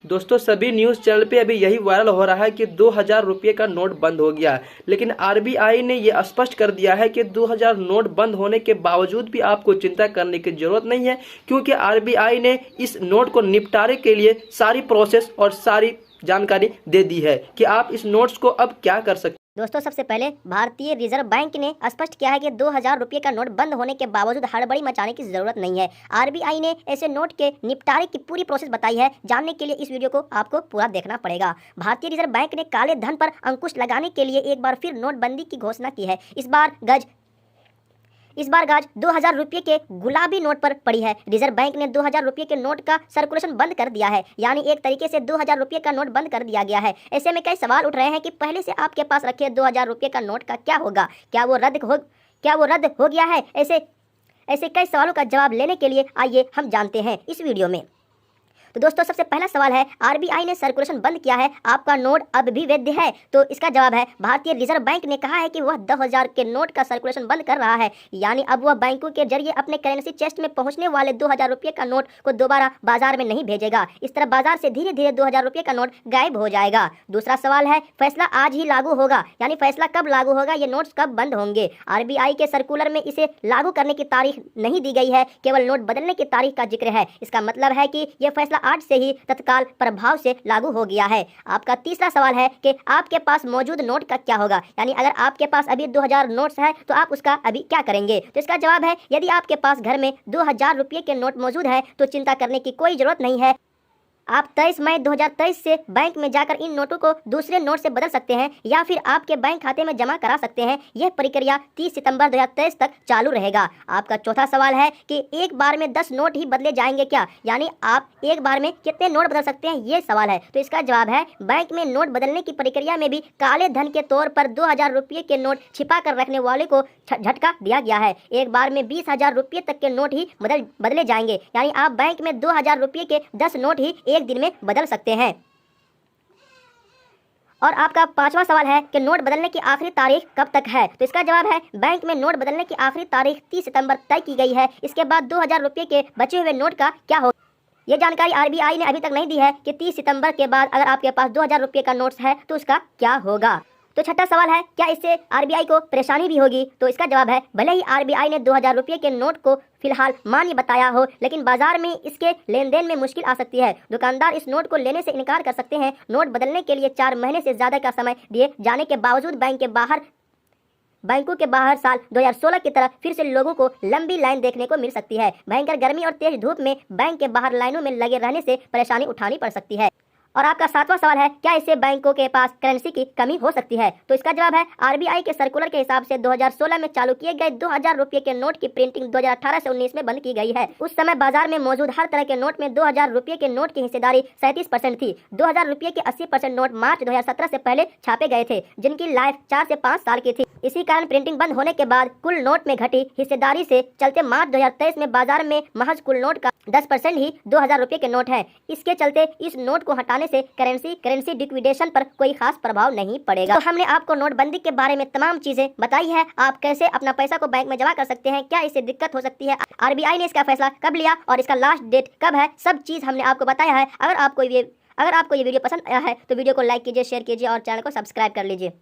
दोस्तों सभी news channel पे अभी यही वायरल हो रहा है कि 2000 रुपये का नोट बंद हो गया। लेकिन आरबीआई ने ये स्पष्ट कर दिया है कि 2000 नोट बंद होने के बावजूद भी आपको चिंता करने की जरूरत नहीं है, क्योंकि आरबीआई ने इस नोट को निपटारे के लिए सारी प्रोसेस और सारी जानकारी दे दी है कि आप इस नोट्स को अब क्या कर सकते हैं। दोस्तों सबसे पहले भारतीय रिजर्व बैंक ने स्पष्ट किया है कि 2000 रुपये का नोट बंद होने के बावजूद हड़बड़ी मचाने की जरूरत नहीं है। आरबीआई ने ऐसे नोट के निपटारे की पूरी प्रोसेस बताई है। जानने के लिए इस वीडियो को आपको पूरा देखना पड़ेगा। भारतीय रिजर्व बैंक ने काले धन पर अंकुश लगाने के लिए एक बार फिर नोटबंदी की घोषणा की है। इस बार गाज 2000 रुपये के गुलाबी नोट पर पड़ी है। रिजर्व बैंक ने 2000 रुपये के नोट का सर्कुलेशन बंद कर दिया है, यानी एक तरीके से 2000 रुपये का नोट बंद कर दिया गया है। ऐसे में कई सवाल उठ रहे हैं कि पहले से आपके पास रखे 2000 रुपये का नोट का क्या होगा, क्या वो रद्द हो गया है। ऐसे कई सवालों का जवाब लेने के लिए आइए हम जानते हैं इस वीडियो में। तो दोस्तों सबसे पहला सवाल है, आरबीआई ने सर्कुलेशन बंद किया है, आपका नोट अब भी वैध है? तो इसका जवाब है, भारतीय रिजर्व बैंक ने कहा है कि वह 2000 के नोट का सर्कुलेशन बंद कर रहा है, यानी अब वह बैंकों के जरिए अपने करेंसी चेस्ट में पहुंचने वाले 2000 रुपये का नोट को दोबारा बाजार में नहीं भेजेगा। इस तरह बाजार से धीरे धीरे 2000 रुपये का नोट गायब हो जाएगा। दूसरा सवाल है, फैसला आज ही लागू होगा, यानी फैसला कब लागू होगा, ये नोट्स कब बंद होंगे? आरबीआई के सर्कुलर में इसे लागू करने की तारीख नहीं दी गई है, केवल नोट बदलने की तारीख का जिक्र है। इसका मतलब है कि यह फैसला आज से ही तत्काल प्रभाव से लागू हो गया है। आपका तीसरा सवाल है कि आपके पास मौजूद नोट का क्या होगा, यानी अगर आपके पास अभी 2000 नोट्स है तो आप उसका अभी क्या करेंगे? तो इसका जवाब है, यदि आपके पास घर में 2000 रुपये के नोट मौजूद है तो चिंता करने की कोई जरूरत नहीं है। आप 23 मई 2023 से बैंक में जाकर इन नोटों को दूसरे नोट से बदल सकते हैं या फिर आपके बैंक खाते में जमा करा सकते हैं। यह प्रक्रिया 30 सितंबर 2023 तक चालू रहेगा। आपका चौथा सवाल है कि एक बार में 10 नोट ही बदले जाएंगे क्या, यानी आप एक बार में कितने नोट बदल सकते हैं, ये सवाल है। तो इसका जवाब है, बैंक में नोट बदलने की प्रक्रिया में भी काले धन के तौर पर 2000 रुपये के नोट छिपा कर रखने वाले को झटका दिया गया है। एक बार में 20,000 रुपये तक के नोट ही बदले जाएंगे, यानी आप बैंक में 2000 रुपये के 10 नोट ही एक दिन में बदल सकते हैं। और आपका पांचवा सवाल है कि नोट बदलने की आखिरी तारीख कब तक है? तो इसका जवाब है, बैंक में नोट बदलने की आखिरी तारीख 30 सितंबर तय की गई है। इसके बाद 2000 रुपये के बचे हुए नोट का क्या होगा, ये जानकारी आरबीआई ने अभी तक नहीं दी है कि 30 सितंबर के बाद अगर आपके पास 2000 रुपये का नोट्स है तो उसका क्या होगा। तो छठा सवाल है, क्या इससे आरबीआई को परेशानी भी होगी? तो इसका जवाब है, भले ही आरबीआई ने 2000 रुपये के नोट को फिलहाल मान्य बताया हो, लेकिन बाजार में इसके लेन देन में मुश्किल आ सकती है। दुकानदार इस नोट को लेने से इनकार कर सकते हैं। नोट बदलने के लिए 4 महीने से ज्यादा का समय दिए जाने के बावजूद बैंकों के बाहर साल 2016 की तरह फिर से लोगों को लंबी लाइन देखने को मिल सकती है। भयंकर गर्मी और तेज धूप में बैंक के बाहर लाइनों में लगे रहने से परेशानी उठानी पड़ सकती है। और आपका सातवां सवाल है, क्या इससे बैंकों के पास करेंसी की कमी हो सकती है? तो इसका जवाब है, आरबीआई के सर्कुलर के हिसाब से 2016 में चालू किए गए 2000 रुपये के नोट की प्रिंटिंग 2018 से 19 में बंद की गई है। उस समय बाजार में मौजूद हर तरह के नोट में 2000 रुपये के नोट की हिस्सेदारी 37% थी। 2000 रुपये के 80% नोट मार्च 2017 से पहले छापे गए थे, जिनकी लाइफ 4 से 5 साल की थी। इसी कारण प्रिंटिंग बंद होने के बाद कुल नोट में घटी हिस्सेदारी से चलते मार्च 2023 में बाजार में महज कुल नोट का 10% ही 2000 रुपये के नोट है। इसके चलते इस नोट को हटाने से करेंसी लिक्विडेशन पर कोई खास प्रभाव नहीं पड़ेगा। तो हमने आपको नोटबंदी के बारे में तमाम चीजें बताई है। आप कैसे अपना पैसा को बैंक में जमा कर सकते हैं, क्या इससे दिक्कत हो सकती है, आरबीआई ने इसका फैसला कब लिया और इसका लास्ट डेट कब है, सब चीज हमने आपको बताया है। अगर आपको ये वीडियो पसंद आया है तो वीडियो को लाइक कीजिए, शेयर कीजिए और चैनल को सब्सक्राइब कर लीजिए।